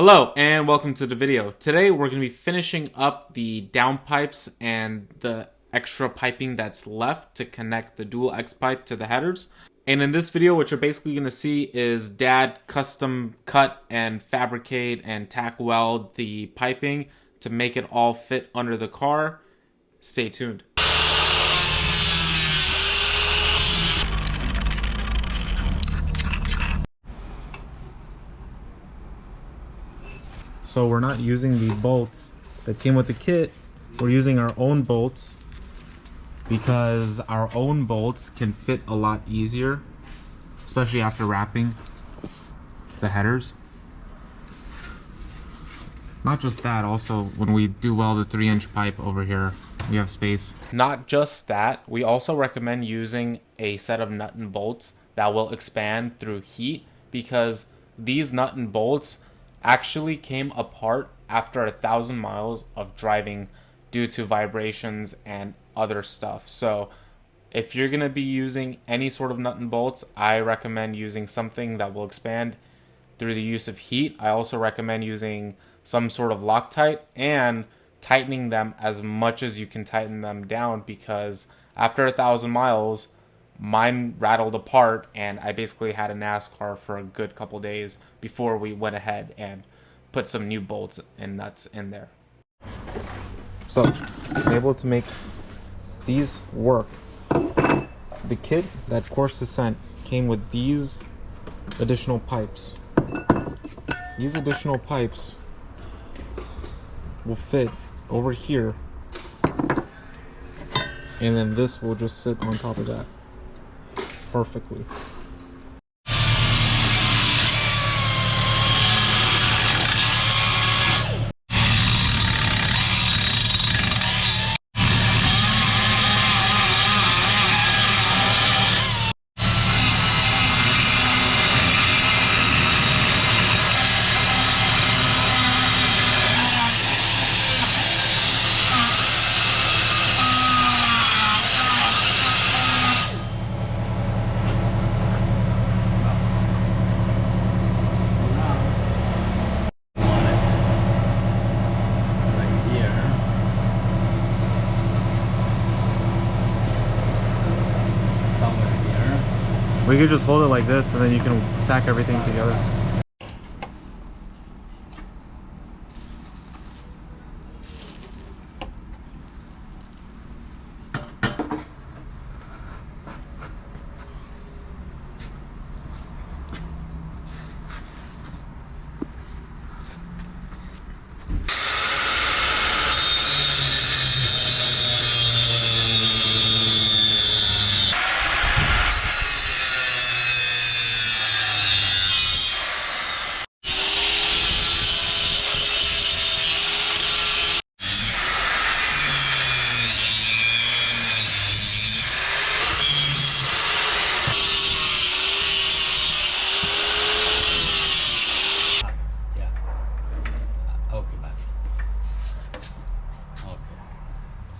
Hello and welcome to the video. Today we're going to be finishing up the downpipes and the extra piping that's left to connect the dual X pipe to the headers. And in this video what you're basically going to see is Dad custom cut and fabricate and tack weld the piping to make it all fit under the car. Stay tuned. So we're not using the bolts that came with the kit. We're using our own bolts because our own bolts can fit a lot easier, especially after wrapping the headers. Not just that, also when we do weld the 3-inch pipe over here, we have space. Not just that, we also recommend using a set of nut and bolts that will expand through heat, because these nut and bolts actually came apart after 1,000 miles of driving due to vibrations and other stuff. So if you're going to be using any sort of nut and bolts, I recommend using something that will expand through the use of heat. I also recommend using some sort of Loctite and tightening them as much as you can tighten them down, because after 1,000 miles mine rattled apart and I basically had a NASCAR for a good couple days before we went ahead and put some new bolts and nuts in there. So I'm able to make these work. The kit that Corsa sent came with these additional pipes. These additional pipes will fit over here, and then this will just sit on top of that perfectly. We could just hold it like this and then you can tack everything together.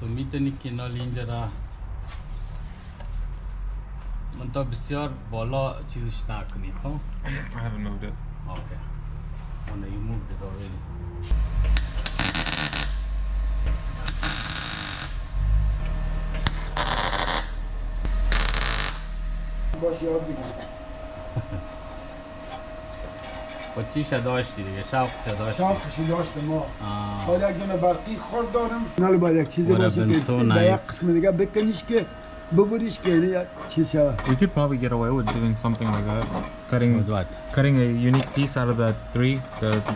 میتونی کنال اینجا را منطقه بسیار بالا چیزش نکنی خب؟ I haven't moved it. Okay. Oh no, you moved it already. باش یاد بگیر. با چیشه داشتی دیگه؟ شوقش داشتی؟ شوقشی داشته ما. باید یک دونه برقی خورد دارم. ناله باید یک چیزی باشه که به یک قسم دیگه بکنیش که ببریش که یک چیز شود. We could probably get away with doing something like that. Cutting a unique piece out of the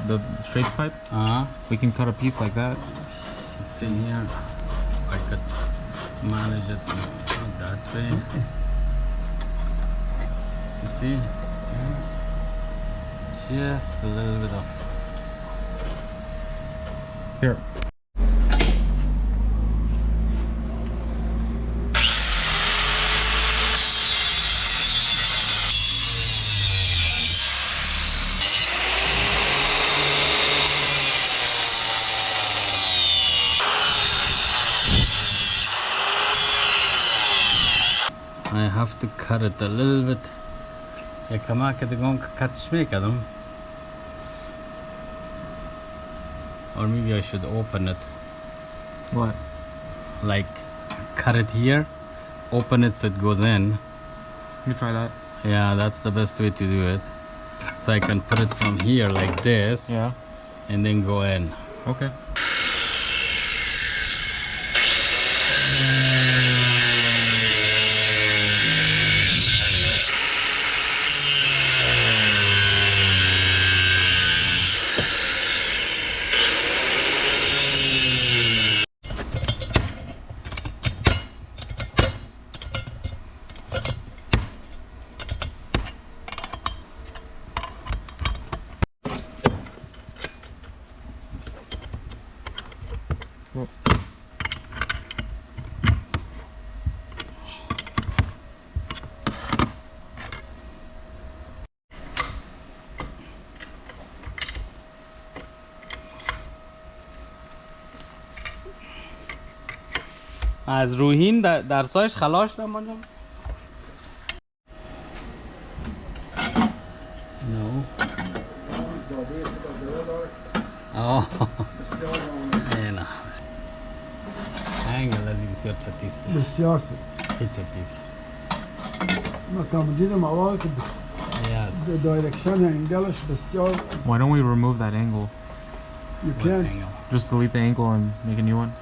the straight pipe. We can cut a piece like that. It's in here. I could manage it that way. You see? It's just a little bit of here. I have to cut it a little bit. Jag kan märka att det går att cuttsmeka dem. Or maybe I should open it. What? Like cut it here, open it so it goes in. You try that. Yeah, that's the best way to do it. So I can put it from here like this. Yeah. And then go in. Okay. از روحین درسایش خلاص دم آنجا. No. آه. نه. انگل از این بسیار چتیست. بسیار سخت. هیچ چتیست. من دیدم اول که Yes. دایرکشن انگلش بسیار. Why don't we remove that angle? You can't. Just delete the angle and make a new one.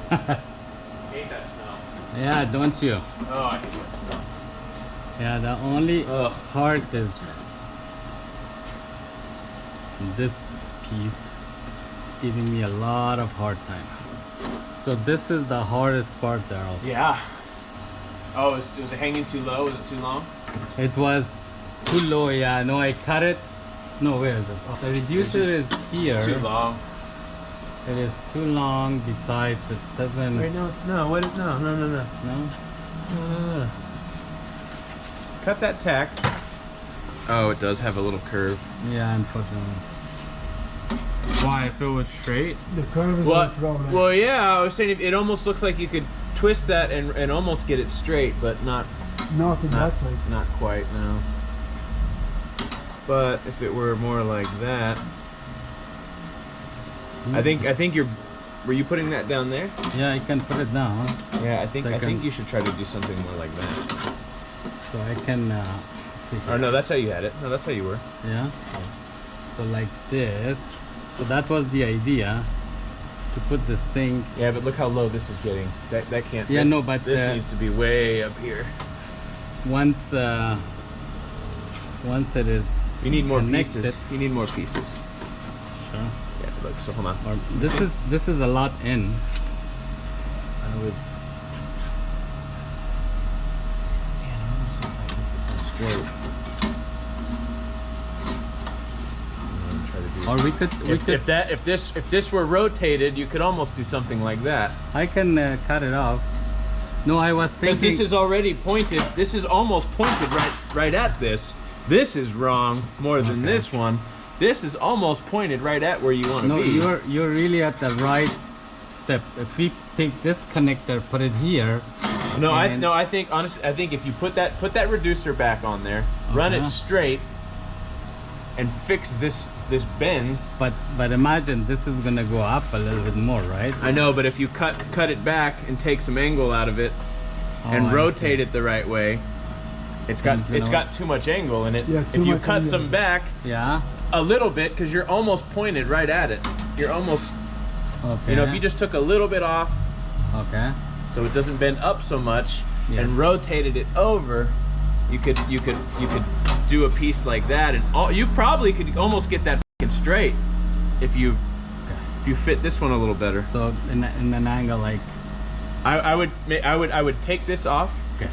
Hate that smell. Yeah, don't you? Oh, I hate that smell. Yeah, the only part is this piece. It's giving me a lot of hard time. So this is the hardest part, Daryl. Yeah. Oh, was it hanging too low? Was it too long? It was too low, yeah. No, I cut it. No, where is it? Oh, the reducer is here. It's too long. It is too long. Besides, it doesn't. Wait, no, it's no. What? No. No. Cut that tack. Oh, it does have a little curve. Yeah, unfortunately. Why? If it was straight? The curve is Well, the problem. well, yeah. I was saying it almost looks like you could twist that and almost get it straight, but not Not to that side. not quite. No. But if it were more like that, I think you're. Were you putting that down there? Yeah, I can put it down. Yeah, I think Second. you should try to do something more like that. So I can see. Or no, that's how you had it. No, that's how you were. Yeah. So like this. So that was the idea, to put this thing. Yeah, but look how low this is getting. That can't. Yeah, this, no, but this needs to be way up here. Once it is. You need more connected. pieces. You need more pieces. Sure. Yeah, look. So hold on. Or this is a lot in. I would. Man, it almost looks like it goes straight. Or we could. If this were rotated, you could almost do something like that. I can cut it off. No, I was Because thinking. this is already pointed. This is almost pointed right at this. This is wrong more than this one. This is almost pointed right at where you want to No, be. you're really at the right step. If we take this connector, put it here. No, I think honestly, I think if you put that reducer back on there, run it straight, and fix this bend. But imagine this is gonna go up a little bit more, right? I know, but if you cut it back and take some angle out of it, and I rotate see. it the right way, it's got too much angle in it. Yeah, if too you much cut angle. some back Yeah. a little bit, because you're almost pointed right at it. You're almost, Okay. you know, if you just took a little bit off, Okay. so it doesn't bend up so much, and rotated it over, you could do a piece like that, and you probably could almost get that fucking straight if you fit this one a little better. So in an angle like I would take this off. Okay.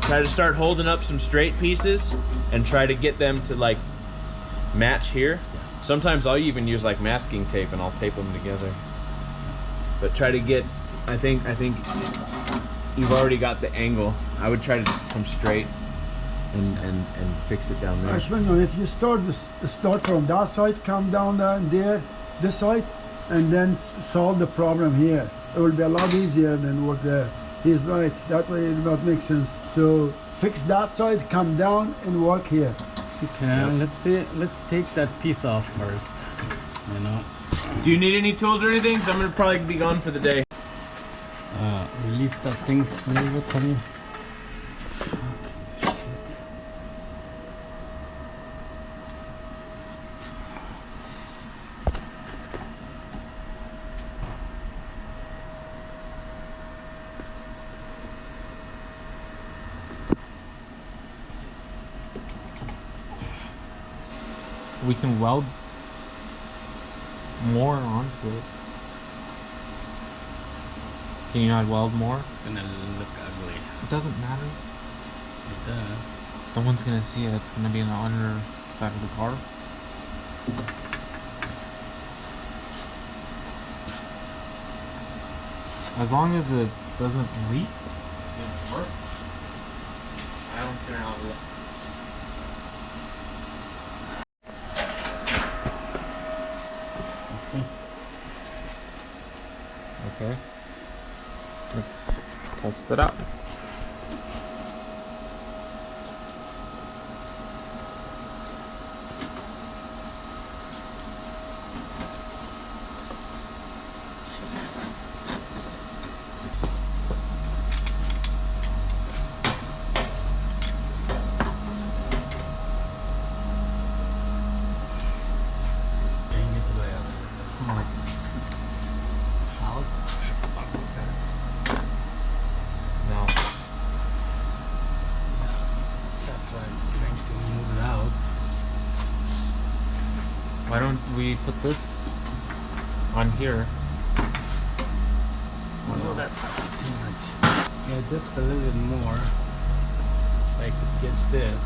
Try to start holding up some straight pieces and try to get them to like match here. Sometimes I'll even use like masking tape and I'll tape them together. But try to get, I think you've already got the angle. I would try to just come straight and fix it down there. If you start from that side, come down there, this side, and then solve the problem here. It will be a lot easier than work there. He's right, that way it will make sense. So fix that side, come down and work here. Okay, let's take that piece off first, you know. Do you need any tools or anything? 'Cause I'm gonna probably be gone for the day. Release that thing a little bit, honey. We can weld more onto it. Can you not weld more? It's gonna look ugly. It doesn't matter. It does. No one's gonna see it. It's gonna be on the underside of the car. As long as it doesn't leak, it works. I don't care how it looks. Okay, let's test it out. Why don't we put this on here? Oh no, that's too much. Yeah, just a little bit more. If I could get this,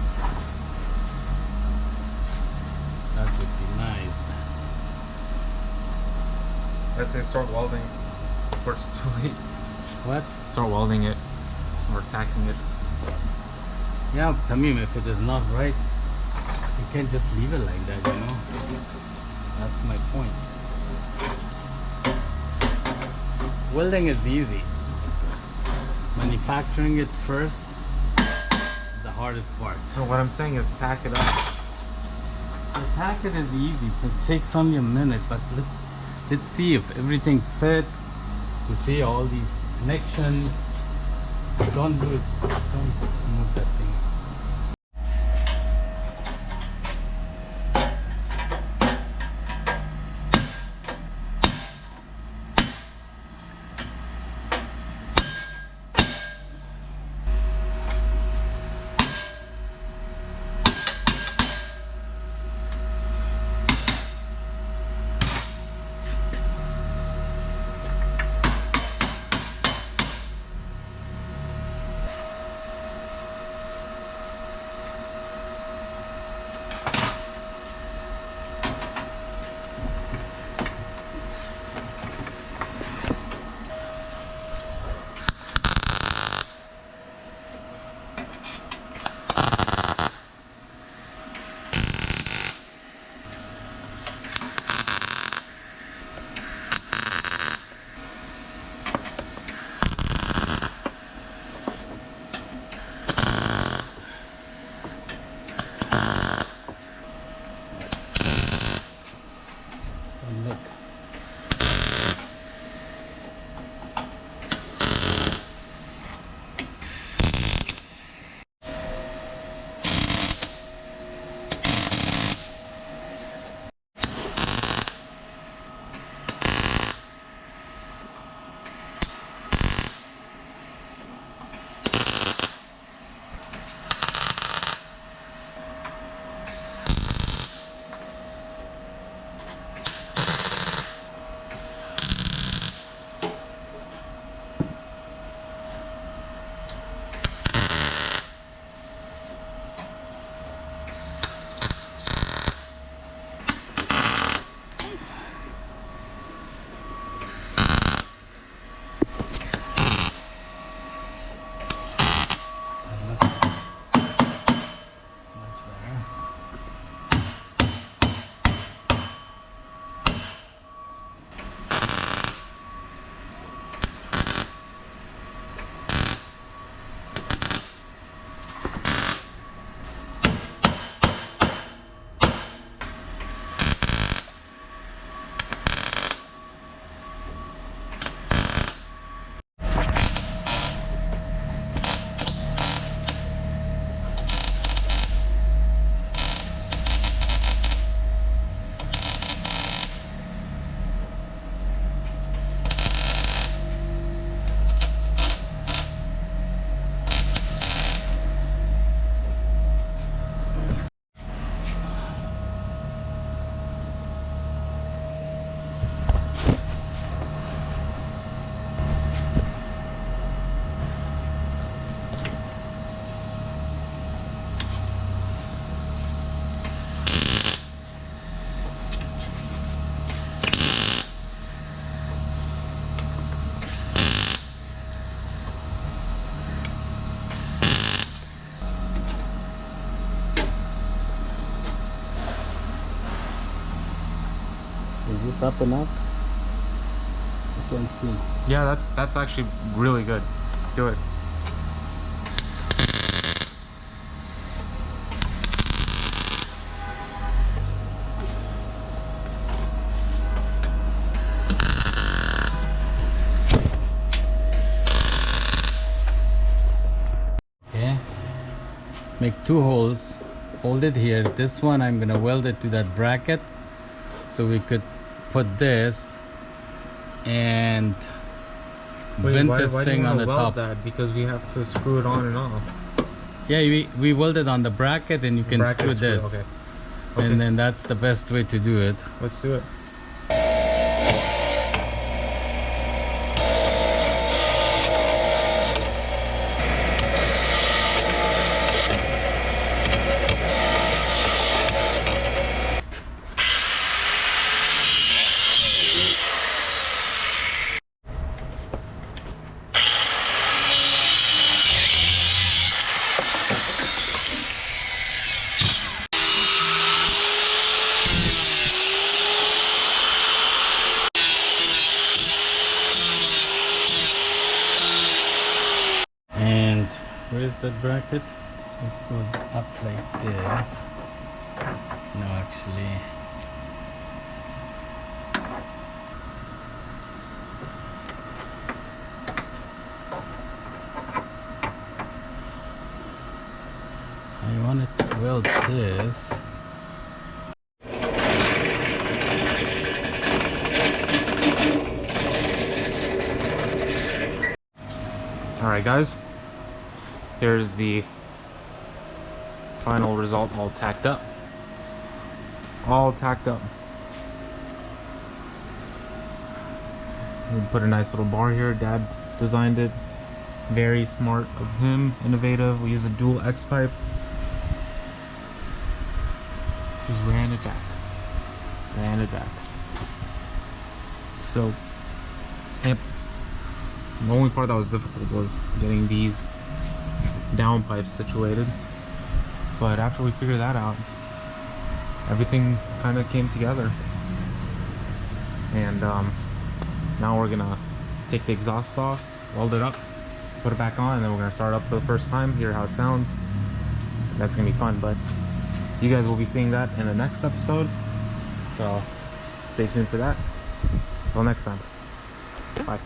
that would be nice. I'd say start welding before it's too late. What? Start welding it or tacking it. Yeah, Tamim, if it is not right, you can't just leave it like that, you know? That's my point. Welding is easy. Manufacturing it first is the hardest part. No, what I'm saying is tack it up. The tack it is easy. It takes only a minute, but let's see if everything fits. You see all these connections. Don't move that thing. this up enough? I can see. Yeah, that's actually really good. Do it. Okay. Make 2 holes. Hold it here. This one I'm gonna weld it to that bracket, so we could put this and bend this thing on the top. That? Because we have to screw it on and off. Yeah, we weld it on the bracket, and you can screw this. Okay. And then that's the best way to do it. Let's do it. And where's that bracket? So it goes up like this. No, actually. I wanted to weld this. Alright guys, here's the final result, all tacked up. All tacked up. We put a nice little bar here. Dad designed it. Very smart of him, innovative. We use a dual X pipe. Just ran it back. Ran it back. So, yep. The only part that was difficult was getting these downpipes situated. But after we figured that out, everything kind of came together. And now we're gonna take the exhaust off, weld it up, put it back on, and then we're gonna start up for the first time, hear how it sounds. That's gonna be fun, but you guys will be seeing that in the next episode. So stay tuned for that. Until next time. Bye.